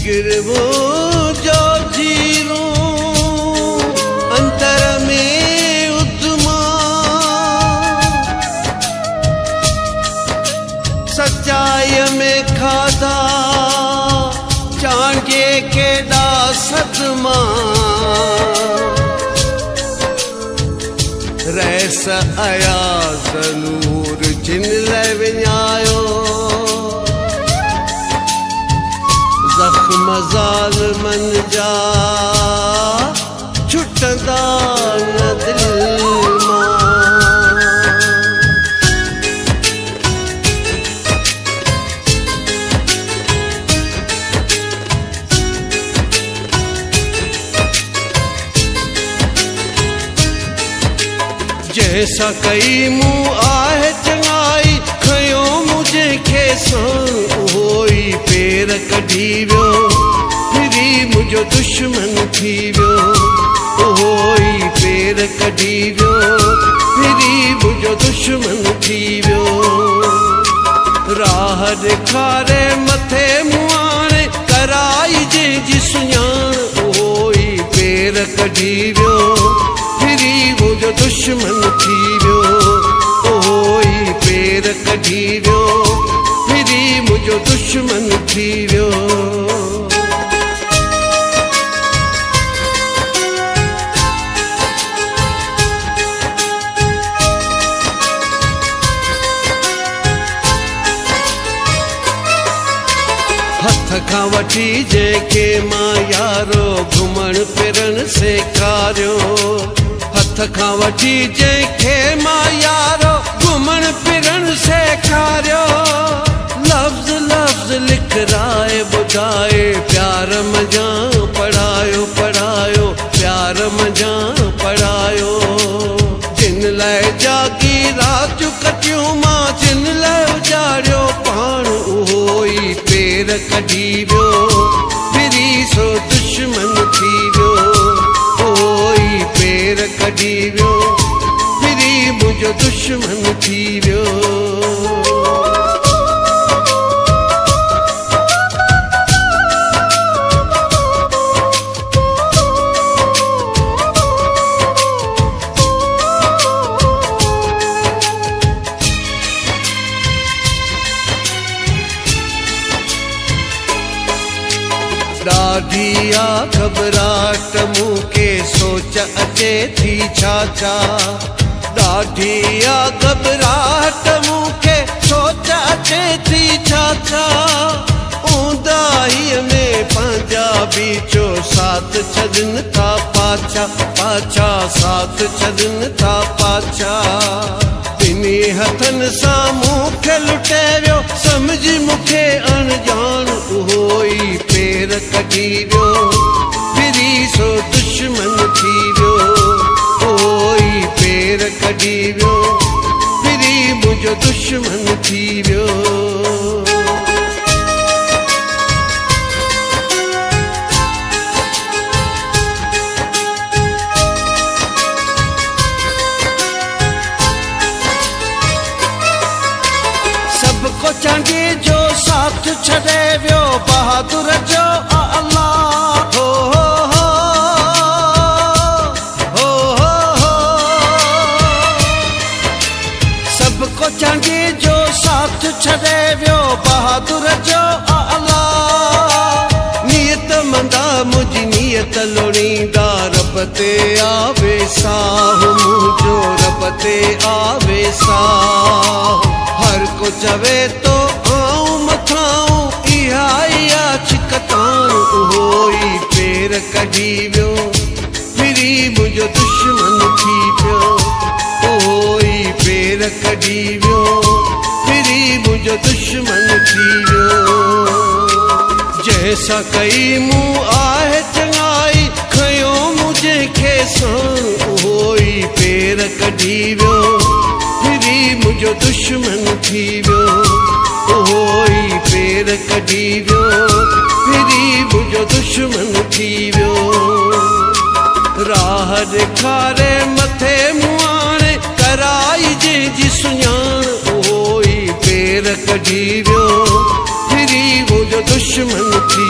फिक्र वो जो जीरो अंतर में उद्मा सच्चाई में खादा चांगे केड़ा सदमा रैस अयाज़ नूर जिन ले विञायो जख्म ज़ालिमन जा छुटंदा न दिल मां। जैसा कई मुँह आहे चंगाई खयो मुझे खेसान होई पेर कढी वियो फिरी मुझो दुश्मन थी वियो होई पेर कढी वियो फिरी मुझो दुश्मन थी वियो राह ॾेखारे मथे मुआणे कराई जंहिंजी सुञाण होई पेर कढी वियो फिरी मुझो दुश्मन थी वियो होई पेर कढी वियो फिरी मुझो दुश्मन थी वियो। हथ खां वठी जेके मां यारो घुमण फिरण सेखारियो हथ खां वठी जंहिंखे मां यारो घुमण फिरण सेखारियो लफ़्ज़ लफ़्ज़ लिखराए ॿुधाए प्यार मज़ा पढ़ायो पढ़ायो प्यार मज़ा पढ़ायो जिन लाइ जागी रातियूं कटियूं मां जिन लाइ उजाड़ियो पाण उहो ई पेर कढी वियो फिरी सो दुश्मन थी वियो होई पेर कढी वियो फिरी मुझो दुश्मन थी वियो। ॾाढी आ घबराहट मूंखे सोच अचे थी छा छा ॾाढी आ घबराहट मूंखे सोच अचे थी छा छा ऊंदाहीअ में पंजाबी जो साथ छॾनि था पाछा पाछा साथ छॾनि था पाछा ॿिन्ही हथनि सां मूंखे लुटे वियो सम्झी मूंखे अणजाण उहो ई पेर कढी वियो फिरी सो दुश्मन थी वियो होई पेर कढी वियो फिरी मुझो दुश्मन थी वियो। सबको चांगे जो साथ छॾे वियो बहादुर जो अल्लाह हो सबको चांगे जो साथ छॾे वियो बहादुर जो अल्लाह नियत मंदा मुझी नियत लोड़ींदा रब ते आवे साह मुझो रब ते आवे साह हर को चवे तो आऊं मथाऊं इहा इहा छिकतान उहोई पेर कढी वियो फिरी मुझो दुश्मन थी पियो उहोई पेर कढी वियो फिरी मुझो दुश्मन थी वियो। जैसा कई मुँह आहे चंगाई खयो मुझे खेसान उहोई पेर कढी वियो फिरी मुझो दुश्मन थी वियो होई पेर कढी वियो फिरी मुझो दुश्मन थी वियो राह ॾेखारे मथे मुआणे कराई जंहिंजी सुञाण उहो ई पेर कढी वियो फिरी मुझो दुश्मन थी